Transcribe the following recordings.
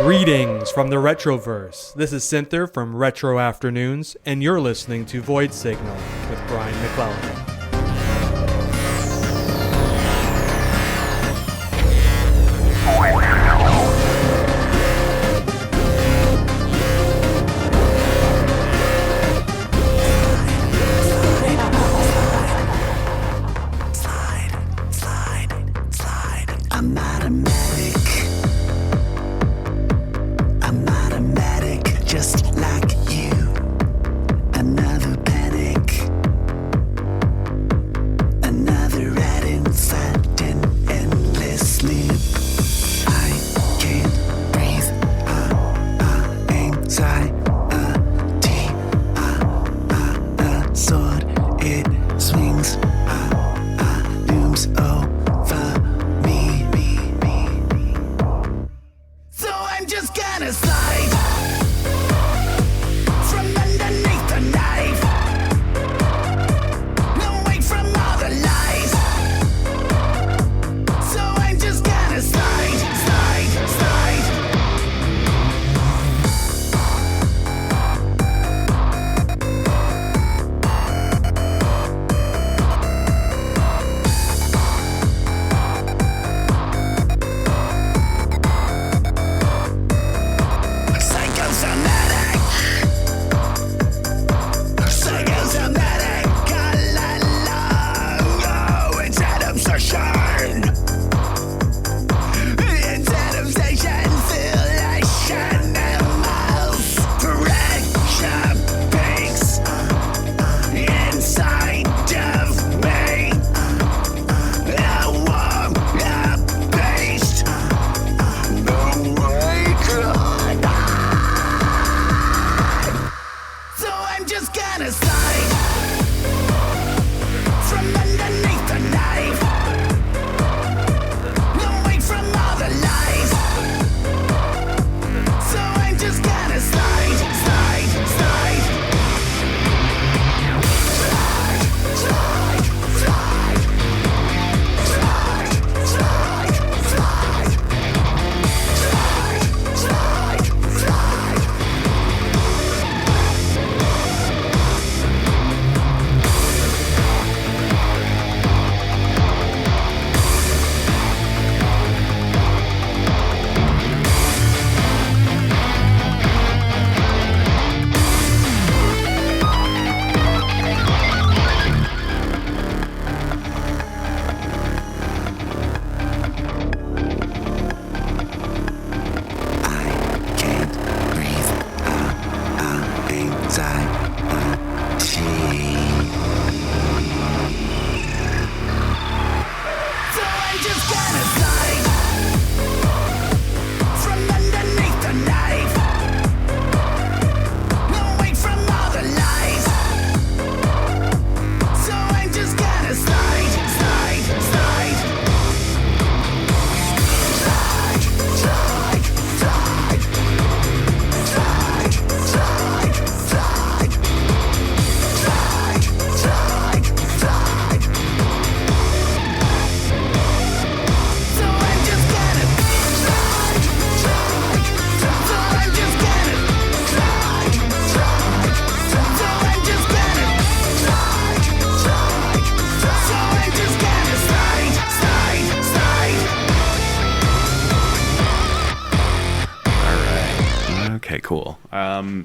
Greetings from the Retroverse. This is Cynthia from Retro Afternoons, and you're listening to Void Signal with Brian McClellan.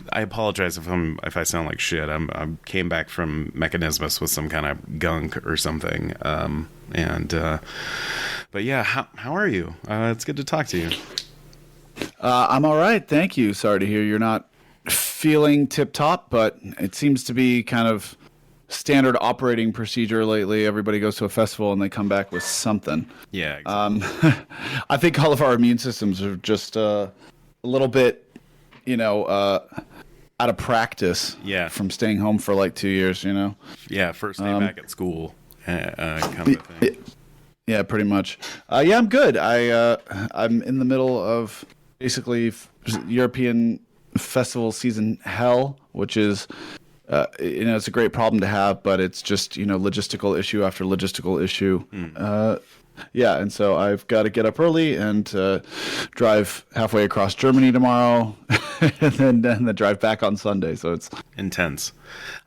I apologize if I sound like shit. I came back from Mechanismus with some kind of gunk or something. But yeah, how are you? It's good to talk to you. I'm all right, thank you. Sorry to hear you're not feeling tip top, but it seems to be kind of standard operating procedure lately. Everybody goes to a festival and they come back with something. Yeah. Exactly. I think all of our immune systems are just a little bit, out of practice. Yeah. From staying home for like 2 years. Yeah. First day back at school, kind of thing. Yeah, pretty much. Yeah, I'm good. I'm in the middle of basically European festival season hell, which is it's a great problem to have, but it's just, logistical issue after logistical issue. Yeah, and so I've got to get up early and drive halfway across Germany tomorrow, and then drive back on Sunday. So it's intense.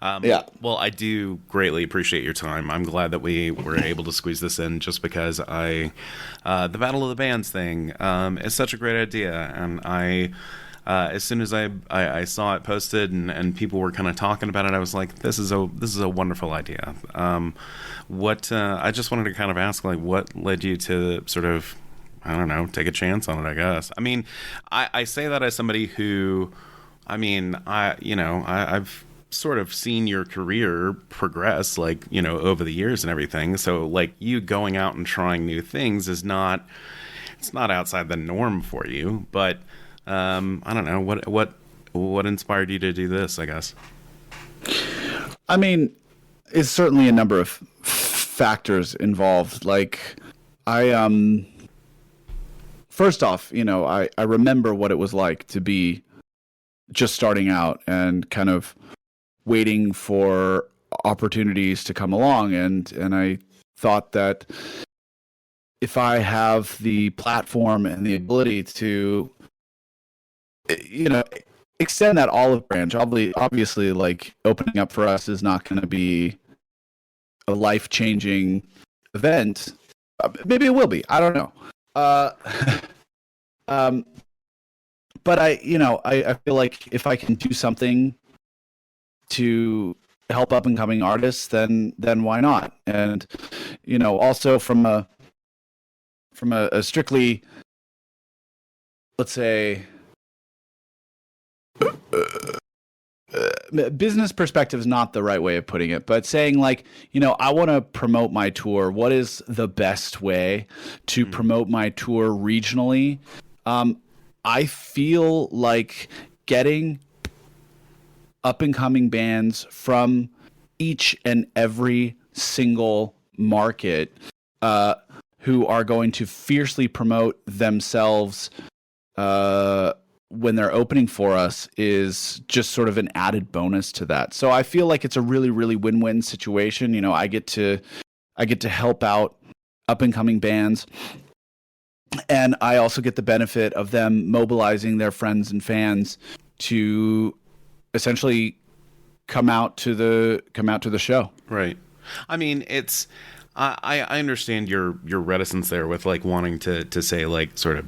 Yeah. Well, I do greatly appreciate your time. I'm glad that we were able to squeeze this in, just because the Battle of the Bands thing is such a great idea, and as soon as I saw it posted and people were kind of talking about it, I was like, this is a wonderful idea. I just wanted to kind of ask, like, what led you to sort of, I don't know, take a chance on it, I guess. I mean, I say that as somebody who, I've sort of seen your career progress, like, over the years and everything. So, like, you going out and trying new things it's not outside the norm for you, but I don't know, what inspired you to do this, I guess. I mean, it's certainly a number of factors involved. Like, first off, I remember what it was like to be just starting out and kind of waiting for opportunities to come along. And I thought that if I have the platform and the ability to, extend that olive branch, obviously, like, opening up for us is not going to be a life-changing event. Maybe it will be. I don't know. But I feel like if I can do something to help up-and-coming artists, then why not? And, also from a strictly, let's say, business perspective is not the right way of putting it, but saying, like, I want to promote my tour. What is the best way to promote my tour regionally? I feel like getting up and coming bands from each and every single market who are going to fiercely promote themselves when they're opening for us is just sort of an added bonus to that. So I feel like it's a really, really win-win situation. I get to help out up and coming bands, and I also get the benefit of them mobilizing their friends and fans to essentially come out to the show. Right. I mean, I understand your reticence there with, like, wanting to say, like, sort of,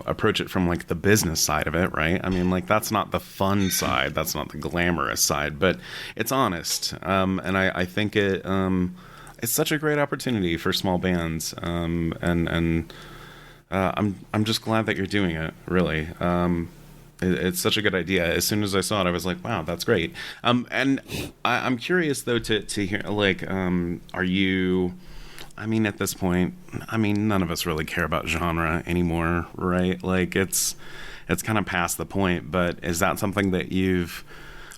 approach it from, like, the business side of it, right? I mean, like, that's not the fun side, that's not the glamorous side, but it's honest. And I think it's such a great opportunity for small bands. And I'm just glad that you're doing it, really. It's such a good idea. As soon as I saw it, I was like, wow, that's great. And I'm curious, though, to hear, like, are you, at this point, none of us really care about genre anymore, right? Like, it's kind of past the point, but is that something that is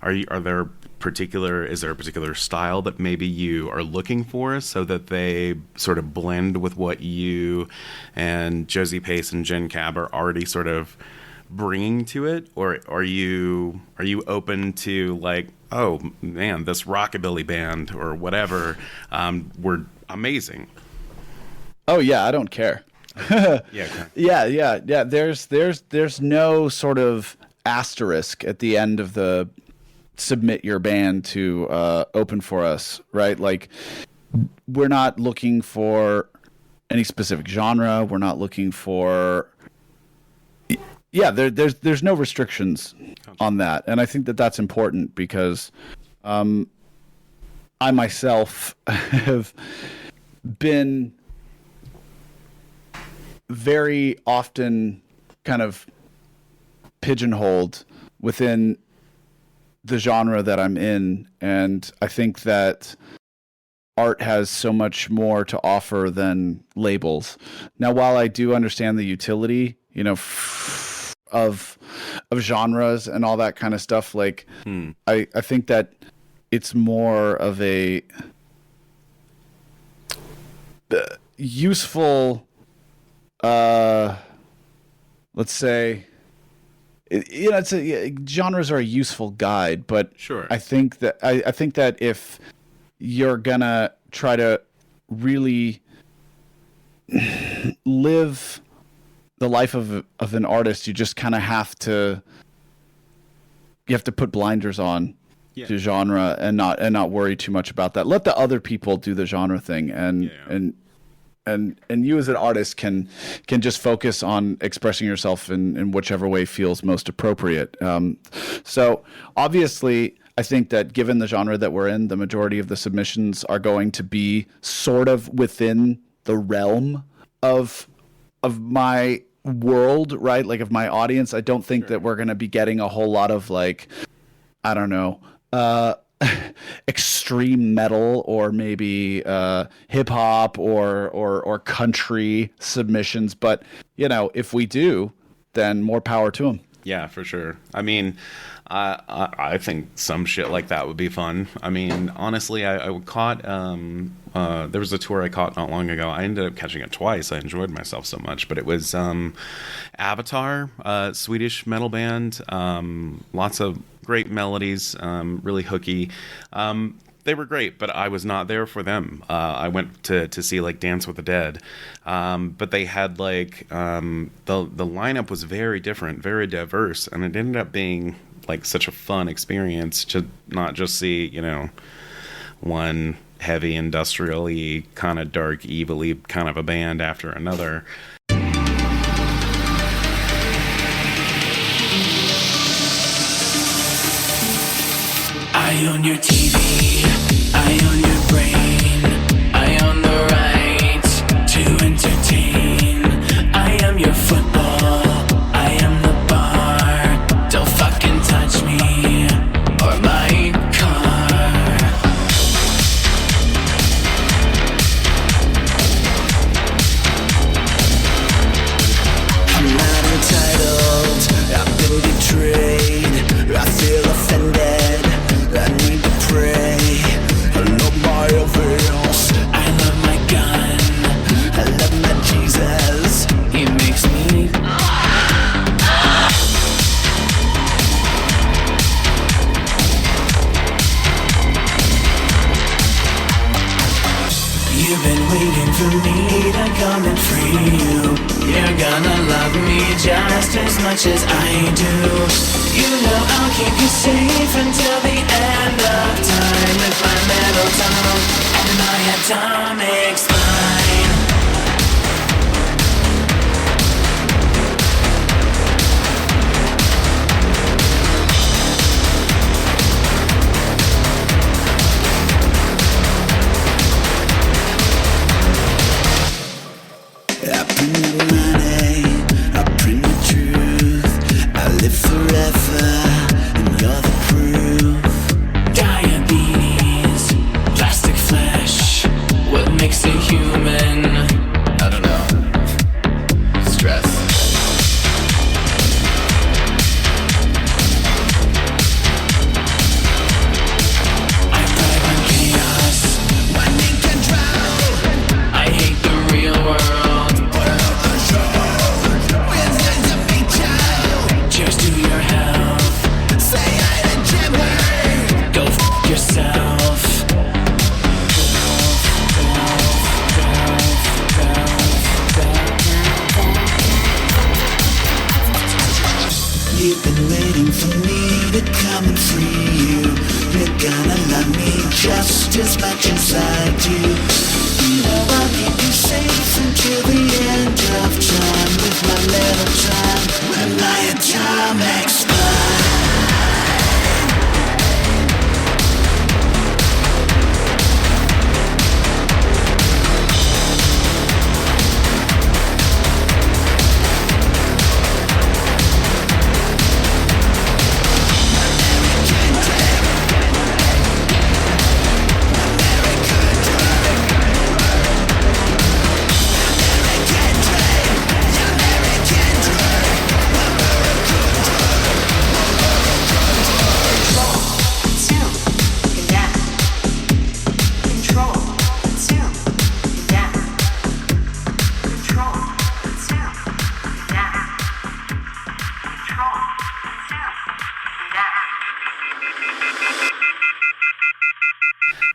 there a particular style that maybe you are looking for, so that they sort of blend with what you and Josie Pace and Jen Cab are already sort of bringing to it? Or are you open to, like, oh man, this rockabilly band or whatever were amazing? Oh yeah, I don't care. Yeah, okay. Yeah. There's no sort of asterisk at the end of the submit your band to open for us, right? Like, we're not looking for any specific genre. We're not looking for there's no restrictions on that, and I think that that's important, because I myself have been very often kind of pigeonholed within the genre that I'm in, and I think that art has so much more to offer than labels. Now, while I do understand the utility, of genres and all that kind of stuff, like, I think that it's more of a useful, let's say, genres are a useful guide, but Sure. I think that if you're gonna try to really live the life of an artist, you just kind of have to put blinders on to genre and not worry too much about that. Let the other people do the genre thing, and you as an artist can just focus on expressing yourself in whichever way feels most appropriate. So obviously, I think that given the genre that we're in, the majority of the submissions are going to be sort of within the realm of my world, right? Like of my audience. I don't think that we're going to be getting a whole lot of like, I don't know, extreme metal or maybe hip hop or country submissions. But if we do, then more power to them. Yeah, for sure. I mean, I think some shit like that would be fun. I mean, honestly, I caught there was a tour I caught not long ago. I ended up catching it twice. I enjoyed myself so much, but it was Avatar, Swedish metal band. Lots of great melodies, really hooky. They were great, but I was not there for them. I went to see like Dance with the Dead, but they had like the lineup was very different, very diverse, and it ended up being like such a fun experience to not just see one heavy industrially kind of dark evilly kind of a band after another. I own your TV, I own your brain, I own the right to entertain. I am your football, I am the bar. Don't fucking touch me or my car. I'm not entitled, I've been betrayed, I feel offended. I need to pray. I love my avails. I love my gun. I love my Jesus. He makes me. You've been waiting for me to come and free you. You're gonna love me just as much as I do. You know I'll keep you safe until the end of time with my metal tongue and my atomic spine. I print the money, I print the truth. I live forever, and you're the proof. Diabetes, plastic flesh, what makes a human? I don't know. Stress. I thrive on chaos, one in control. I hate the real world. Cheers to your health. Say hi to Jimmy. Go f*** yourself. You've been waiting for me to come and free you. You're gonna love me just as much as I do. You know I'll keep you safe until the end of time with my little time and my atomic spine.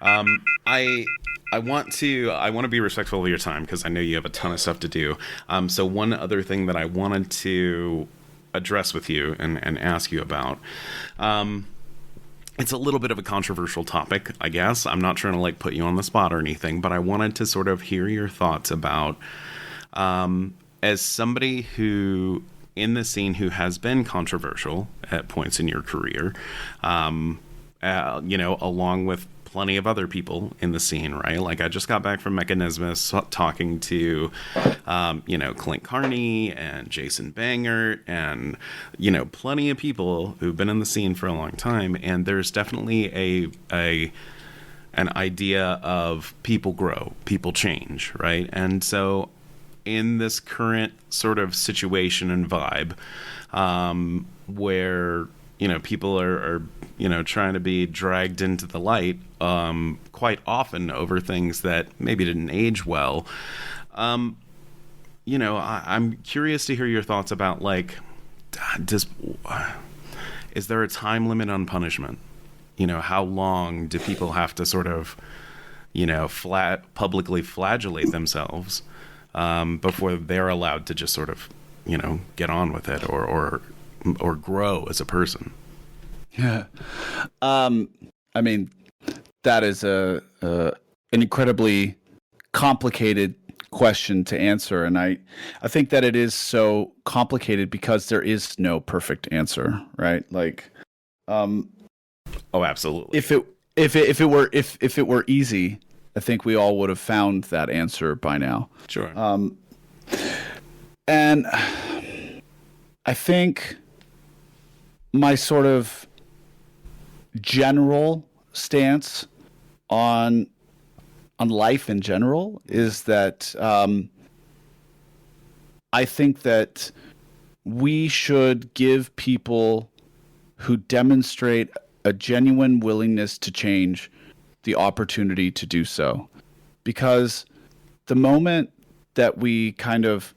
I want to be respectful of your time because I know you have a ton of stuff to do. So one other thing that I wanted to address with you and ask you about, it's a little bit of a controversial topic, I guess. I'm not trying to like put you on the spot or anything, but I wanted to sort of hear your thoughts about, as somebody who in the scene who has been controversial at points in your career, along with plenty of other people in the scene, right? Like I just got back from Mechanismus talking to, Clint Carney and Jason Bangert and, plenty of people who've been in the scene for a long time. And there's definitely an idea of people grow, people change, right? And so in this current sort of situation and vibe, where, people are trying to be dragged into the light, quite often over things that maybe didn't age well. I'm curious to hear your thoughts about, like, is there a time limit on punishment? How long do people have to sort of, publicly flagellate themselves, before they're allowed to just sort of, get on with it or grow as a person? Yeah. I mean, that is an incredibly complicated question to answer. And I think that it is so complicated because there is no perfect answer, right? Like, oh, absolutely. If it were easy, I think we all would have found that answer by now. Sure. And I think my sort of general stance on life in general is that I think that we should give people who demonstrate a genuine willingness to change the opportunity to do so. Because the moment that we kind of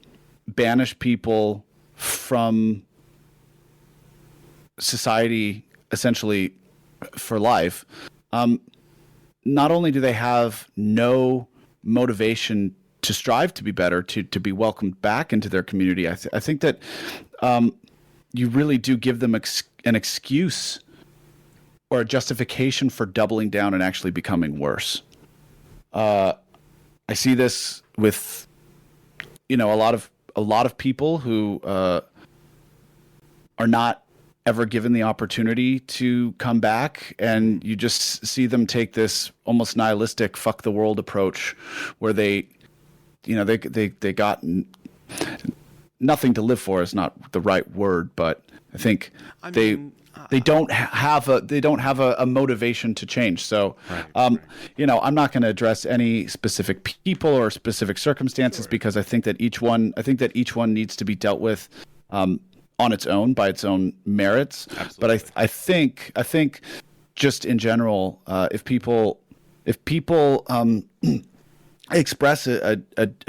banish people from society essentially for life, not only do they have no motivation to strive to be better, to be welcomed back into their community, I think that you really do give them an excuse or a justification for doubling down and actually becoming worse. I see this with, a lot of people who are not ever given the opportunity to come back, and you just see them take this almost nihilistic fuck the world approach where they got nothing to live for is not the right word, but I think they don't have a motivation to change. So, right. I'm not going to address any specific people or specific circumstances, because I think that each one needs to be dealt with on its own, by its own merits. Absolutely. But I think just in general, if people express a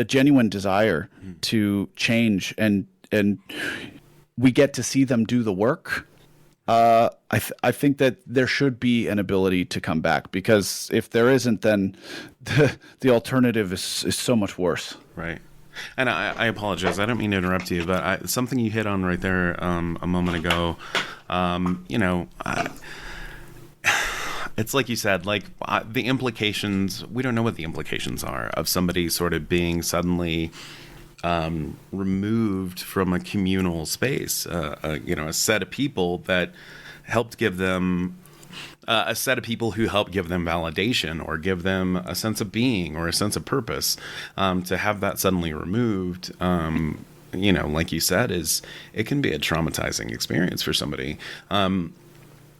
genuine desire to change, and we get to see them do the work, I think that there should be an ability to come back, because if there isn't, then the alternative is so much worse. Right. And I apologize. I don't mean to interrupt you, but something you hit on right there a moment ago, it's like you said, like the implications, we don't know what the implications are of somebody sort of being suddenly removed from a communal space, a set of people that helped give them a set of people who help give them validation or give them a sense of being or a sense of purpose, to have that suddenly removed, like you said, it can be a traumatizing experience for somebody. And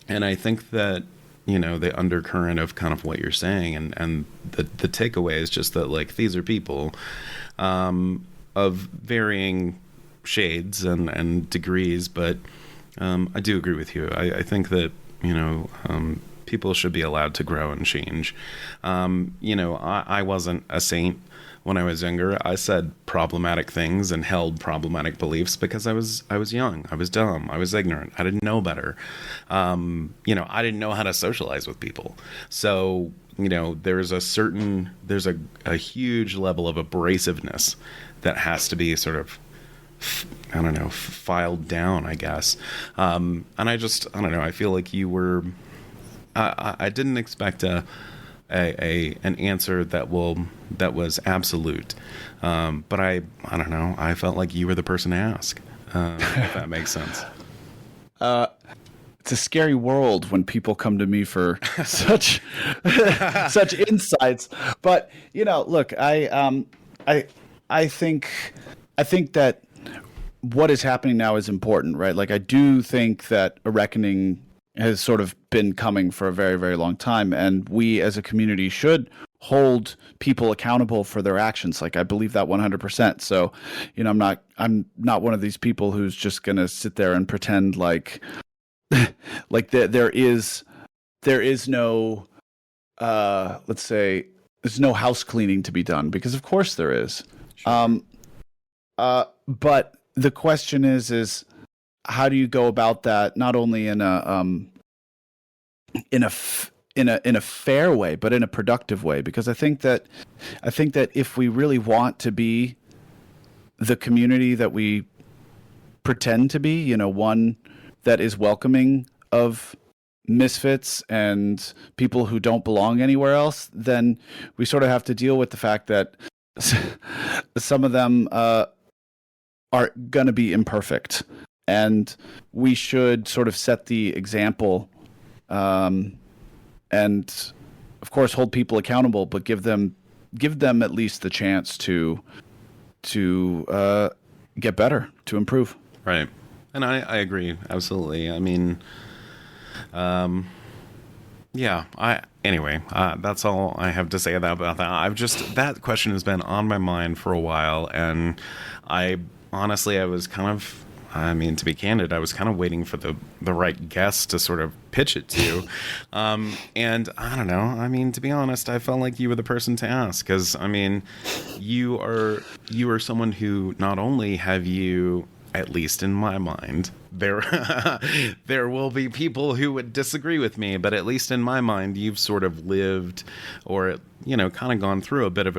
I think that, the undercurrent of kind of what you're saying and the takeaway is just that, like, these are people of varying shades and degrees, but I do agree with you. I think that, people should be allowed to grow and change. I wasn't a saint when I was younger. I said problematic things and held problematic beliefs because I was young, I was dumb, I was ignorant, I didn't know better. I didn't know how to socialize with people. So there's a huge level of abrasiveness that has to be sort of, I don't know, filed down, I guess. And I don't know, I feel like you were, I didn't expect an answer that was absolute. But I don't know, I felt like you were the person to ask, if that makes sense. It's a scary world when people come to me for such insights. But look, I think that what is happening now is important, right? Like, I do think that a reckoning has sort of been coming for a very, very long time, and we as a community should hold people accountable for their actions. Like, I believe that 100%. So, I'm not one of these people who's just going to sit there and pretend like there is no let's say there's no house cleaning to be done, because of course there is. Sure. But the question is how do you go about that, not only in a fair way, but in a productive way? Because I think that if we really want to be the community that we pretend to be, one that is welcoming of misfits and people who don't belong anywhere else, then we sort of have to deal with the fact that some of them are going to be imperfect, and we should sort of set the example, and of course hold people accountable, but give them at least the chance to get better, to improve. Right. And I agree, absolutely. I mean, anyway, that's all I have to say about that. That question has been on my mind for a while, and I was kind of, to be candid, I was kind of waiting for the right guest to sort of pitch it to. And I don't know, to be honest, I felt like you were the person to ask, because, you are someone who, not only have you, at least in my mind, there will be people who would disagree with me, but at least in my mind, you've sort of lived, or kind of gone through a bit of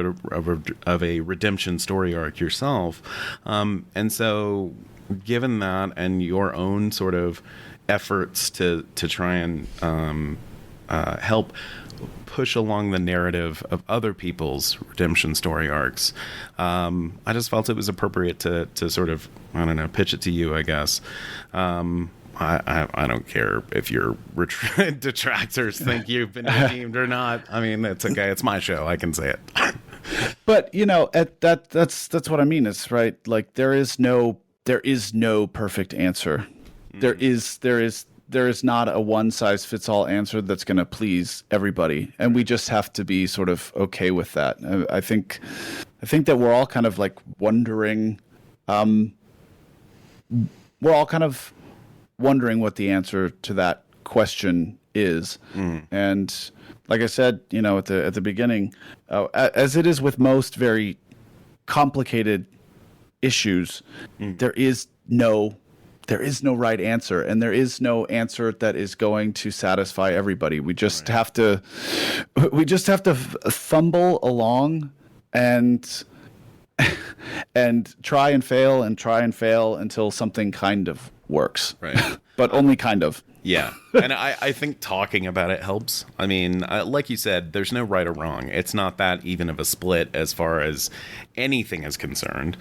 a redemption story arc yourself, and so given that, and your own sort of efforts to try and help push along the narrative of other people's redemption story arcs, I just felt it was appropriate to sort of, I don't know, pitch it to you, I guess. I don't care if your detractors think you've been redeemed or not. It's okay. It's my show. I can say it. But that's what I mean. It's right. Like, there is no perfect answer. Mm. There is not a one size fits all answer that's going to please everybody, and we just have to be sort of okay with that. I think that we're all kind of like wondering. We're all kind of wondering what the answer to that question is, and like I said, at the beginning, as it is with most very complicated issues, there is no right answer, and there is no answer that is going to satisfy everybody. We just have to fumble along and try and fail until something kind of works. Right. But only kind of. Yeah. And I think talking about it helps. Like you said, there's no right or wrong. It's not that even of a split as far as anything is concerned.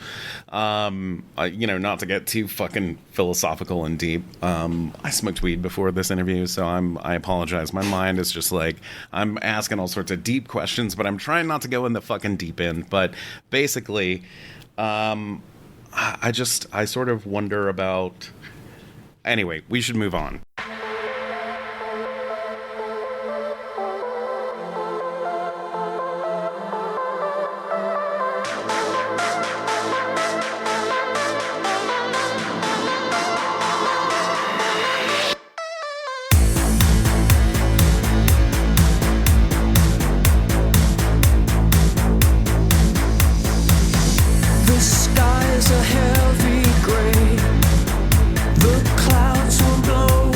Not to get too fucking philosophical and deep. I smoked weed before this interview, so I apologize. My mind is just like, I'm asking all sorts of deep questions, but I'm trying not to go in the fucking deep end. But basically, I sort of wonder about... Anyway, we should move on. The skies are heavy gray. The clouds will blow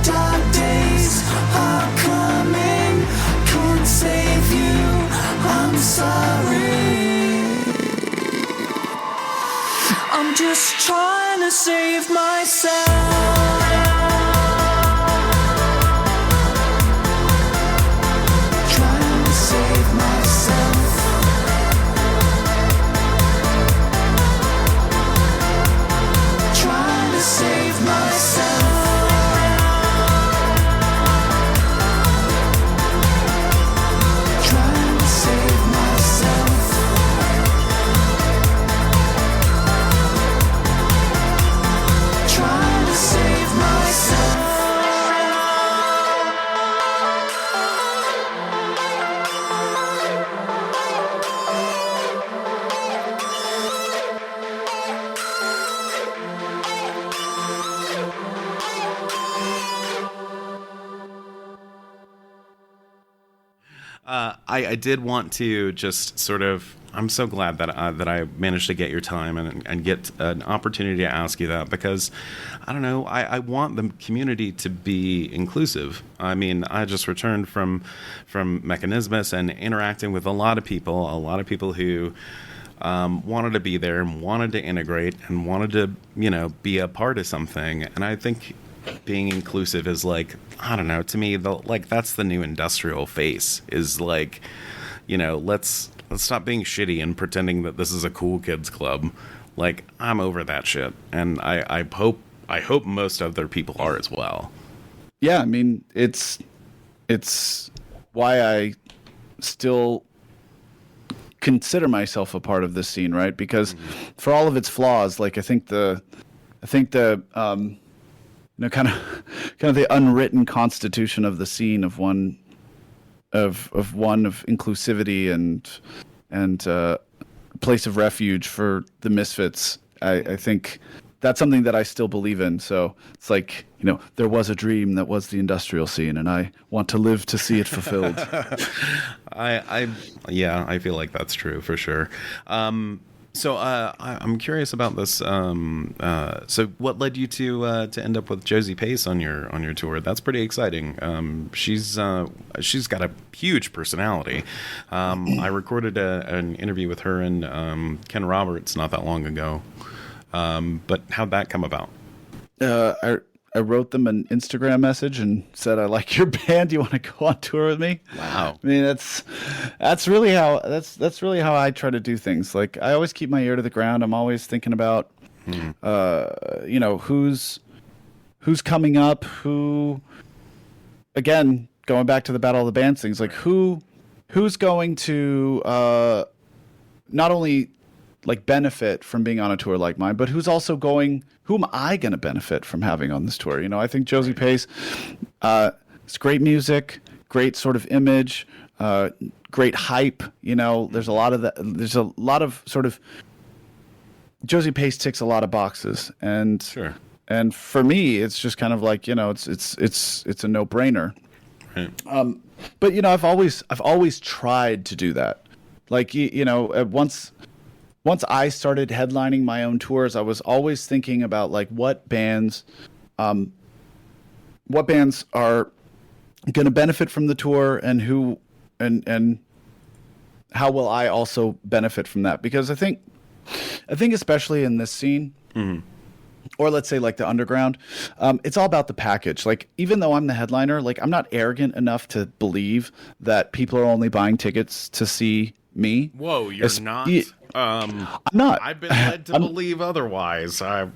dark days are coming. Can't save you, I'm sorry. I'm just trying to save myself. Trying to save myself. Trying to save myself. Trying to save myself. Trying to save myself. I did want to just sort of. I'm so glad that I managed to get your time and get an opportunity to ask you that, because I don't know. I want the community to be inclusive. I mean, I just returned from Mechanismus and interacting with a lot of people who wanted to be there and wanted to integrate and wanted to, be a part of something. And I think being inclusive is like, I don't know, to me, that's the new industrial face, is like, let's stop being shitty and pretending that this is a cool kids club. Like, I'm over that shit. And I hope most other people are as well. Yeah, I mean, it's why I still consider myself a part of this scene, right? Because for all of its flaws, like I think the kind of the unwritten constitution of the scene of inclusivity and a place of refuge for the misfits. I think that's something that I still believe in. So it's like, there was a dream that was the industrial scene, and I want to live to see it fulfilled. I feel like that's true for sure. So I'm curious about this. So what led you to end up with Josie Pace on your tour? That's pretty exciting. She's got a huge personality. I recorded an interview with her and Ken Roberts not that long ago. But how'd that come about? I wrote them an Instagram message and said, "I like your band. Do you want to go on tour with me?" Wow. I mean, that's really how I try to do things. Like, I always keep my ear to the ground. I'm always thinking about, who's coming up, who, again, going back to the Battle of the Bands things, like who's going to not only like benefit from being on a tour like mine, but who am I going to benefit from having on this tour? I think Josie Pace, it's great music, great sort of image, great hype. There's a lot of that. There's a lot of sort of Josie Pace ticks a lot of boxes, and sure. And for me, it's just kind of like, it's a no-brainer. Right. But I've always tried to do that. Like, once I started headlining my own tours, I was always thinking about like what bands are going to benefit from the tour, and who and how will I also benefit from that? Because I think especially in this scene, or let's say like the underground, it's all about the package. Like, even though I'm the headliner, like, I'm not arrogant enough to believe that people are only buying tickets to see me. Whoa, you're not? I'm not. I've been led to believe otherwise. I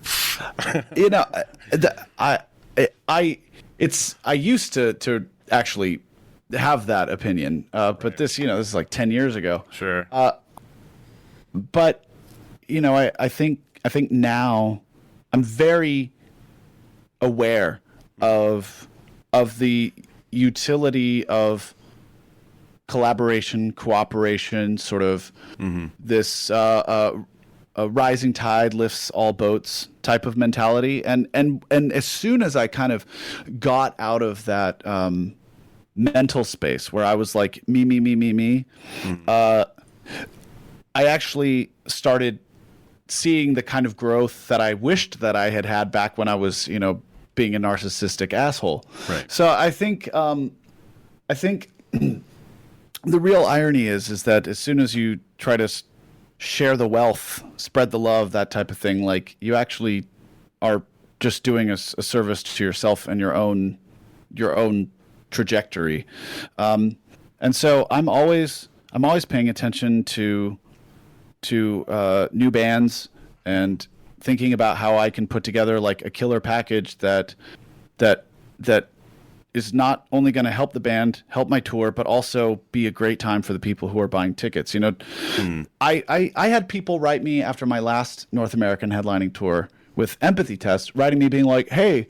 used to actually have that opinion, but this is like 10 years ago. Sure. But I think now I'm very aware of the utility of collaboration, cooperation, sort of this a rising tide lifts all boats type of mentality. And as soon as I kind of got out of that mental space where I was like me, I actually started seeing the kind of growth that I wished that I had back when I was, being a narcissistic asshole. Right. So I think the real irony is that as soon as you try to share the wealth, spread the love, that type of thing, like you actually are just doing a service to yourself and your own trajectory. And so I'm always paying attention to new bands and thinking about how I can put together like a killer package that is not only going to help the band, help my tour, but also be a great time for the people who are buying tickets. You know, I had people write me after my last North American headlining tour with Empathy Test, writing me being like, hey,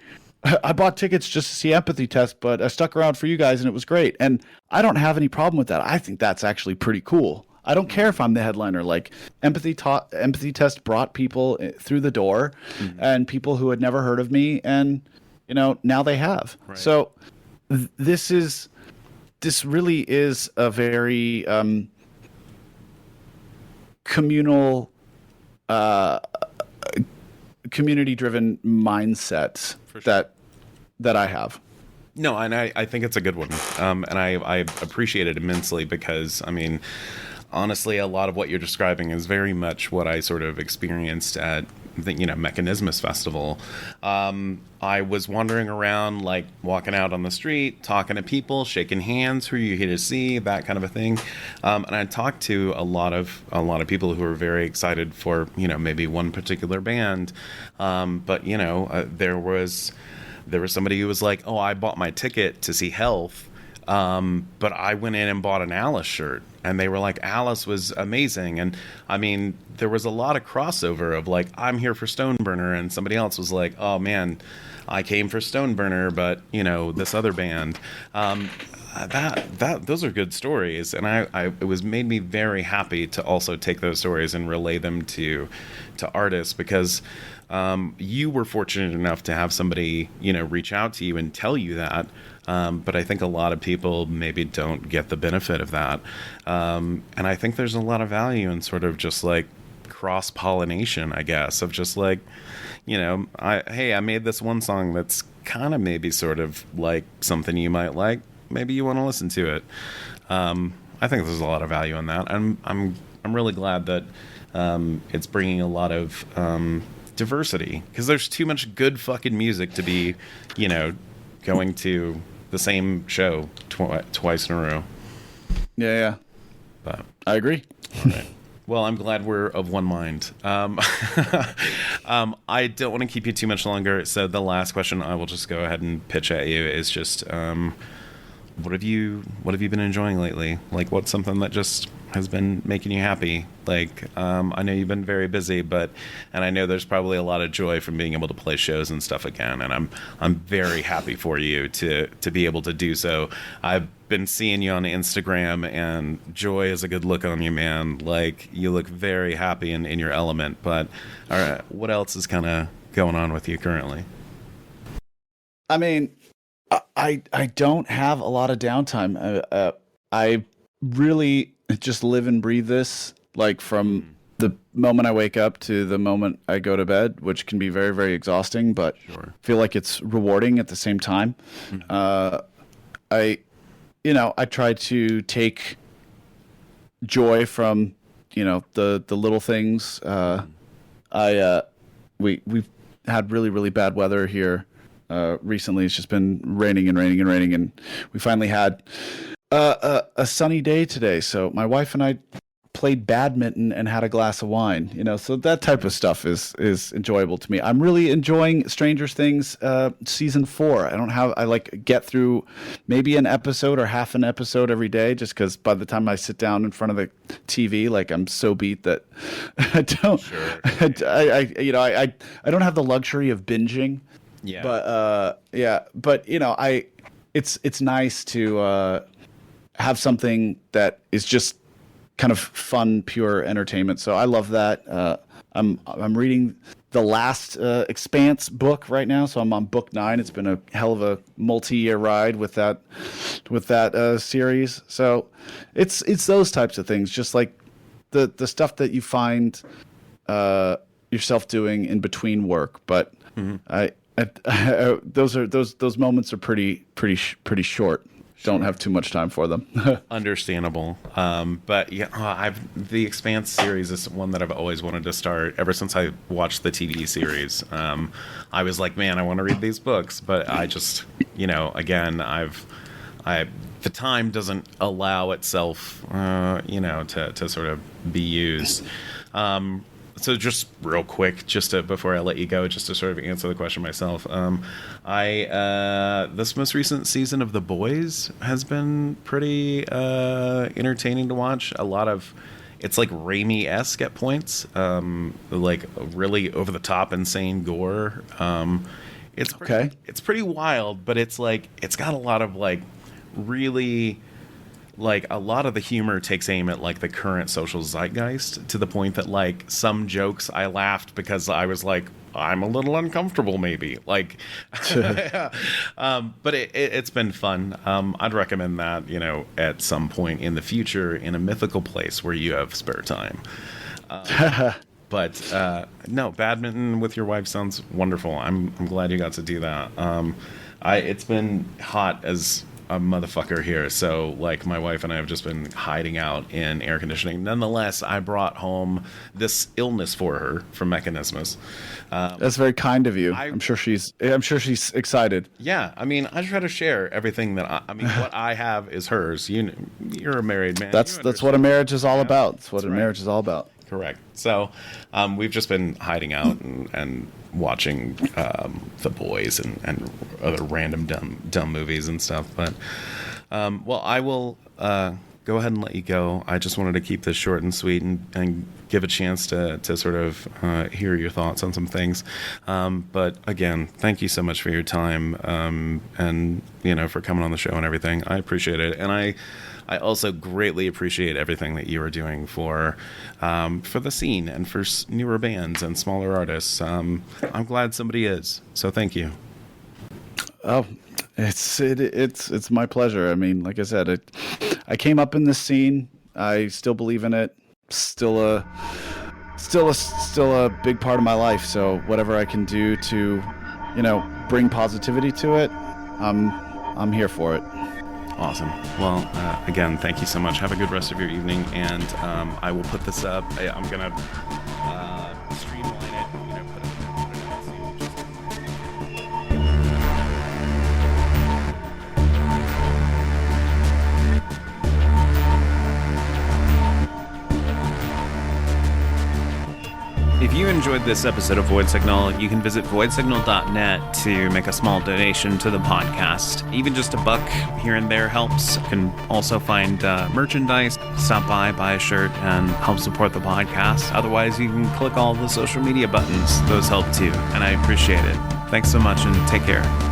I bought tickets just to see Empathy Test, but I stuck around for you guys and it was great. And I don't have any problem with that. I think that's actually pretty cool. I don't care if I'm the headliner. Like Empathy Test brought people through the door, and people who had never heard of me, and you know, now they have. Right. So this really is a very communal, community-driven mindset that I have. No, and I think it's a good one, and I appreciate it immensely because, I mean, honestly, a lot of what you're describing is very much what I sort of experienced at the, Mechanismus Festival. I was wandering around, like walking out on the street, talking to people, shaking hands, who you here to see, that kind of a thing. And I talked to a lot of people who were very excited for, maybe one particular band. But there was somebody who was like, "Oh, I bought my ticket to see Health, but I went in and bought an Alice shirt." And they were like, Alice was amazing. And I mean, there was a lot of crossover of like, I'm here for Stoneburner. And somebody else was like, oh man, I came for Stoneburner, but this other band. Those are good stories. And it was made me very happy to also take those stories and relay them to artists, because you were fortunate enough to have somebody, reach out to you and tell you that. But I think a lot of people maybe don't get the benefit of that. And I think there's a lot of value in sort of just like cross-pollination, I guess, of just like, I made this one song that's kind of maybe sort of like something you might like. Maybe you want to listen to it. I think there's a lot of value in that. I'm really glad that it's bringing a lot of diversity, because there's too much good fucking music to be, going to the same show twice in a row. Yeah. But I agree. All right. Well, I'm glad we're of one mind. I don't want to keep you too much longer, so the last question I will just go ahead and pitch at you is just, what have you been enjoying lately? Like, what's something that just has been making you happy? Like, I know you've been very busy, and I know there's probably a lot of joy from being able to play shows and stuff again. And I'm very happy for you to be able to do so. I've been seeing you on Instagram, and joy is a good look on you, man. Like, you look very happy in your element. But all right, what else is kind of going on with you currently? I mean, I don't have a lot of downtime. I really just live and breathe this, like from the moment I wake up to the moment I go to bed, which can be very, very exhausting, but Sure. feel like it's rewarding at the same time. I try to take joy from, the little things. We've had really, really bad weather here. Recently, it's just been raining, and we finally had a sunny day today. So my wife and I played badminton and had a glass of wine. So that type of stuff is enjoyable to me. I'm really enjoying Stranger Things season 4. I get through maybe an episode or half an episode every day, just because by the time I sit down in front of the TV, like I'm so beat that I don't. Sure. I don't have the luxury of binging. Yeah. But it's nice to have something that is just kind of fun, pure entertainment. So I love that. I'm reading the last Expanse book right now, so I'm on book 9. It's been a hell of a multi-year ride with that series. So it's those types of things, just like the stuff that you find yourself doing in between work. But Those moments are pretty short. Don't have too much time for them. Understandable. But yeah, the Expanse series is one that I've always wanted to start ever since I watched the TV series. I was like, man, I want to read these books, but I just, again, the time doesn't allow itself, to sort of be used. So just real quick, before I let you go, just to sort of answer the question myself, this most recent season of The Boys has been pretty entertaining to watch. It's like Raimi-esque at points, like really over the top, insane gore. It's pretty wild, but it's got a lot of really. A lot of the humor takes aim at the current social zeitgeist, to the point that some jokes I laughed because I was like, I'm a little uncomfortable maybe. But it's been fun. I'd recommend that, at some point in the future in a mythical place where you have spare time. But no, badminton with your wife sounds wonderful. I'm glad you got to do that. It's been hot as a motherfucker here, so my wife and I have just been hiding out in air conditioning. Nonetheless, I brought home this illness for her from Mechanismus. That's very kind of you. I'm sure she's excited. Yeah, I mean, I try to share everything that what I have is hers. You're a married man. That's what a marriage is all about. That's what a marriage is all about. Correct. So we've just been hiding out and watching The Boys and other random dumb movies and stuff. But I will go ahead and let you go. I just wanted to keep this short and sweet and give a chance to sort of hear your thoughts on some things. But again, thank you so much for your time and for coming on the show and everything. I appreciate it, and I also greatly appreciate everything that you are doing for the scene and for newer bands and smaller artists. I'm glad somebody is. So thank you. Oh, it's my pleasure. I mean, like I said, I came up in this scene. I still believe in it. Still a big part of my life. So whatever I can do to, bring positivity to it, I'm here for it. Awesome. Well, again, thank you so much. Have a good rest of your evening, and I will put this up. I'm going to streamline it, put it If you enjoyed this episode of Void Signal, you can visit voidsignal.net to make a small donation to the podcast. Even just $1 here and there helps. You can also find merchandise, stop by, buy a shirt, and help support the podcast. Otherwise, you can click all the social media buttons. Those help too, and I appreciate it. Thanks so much, and take care.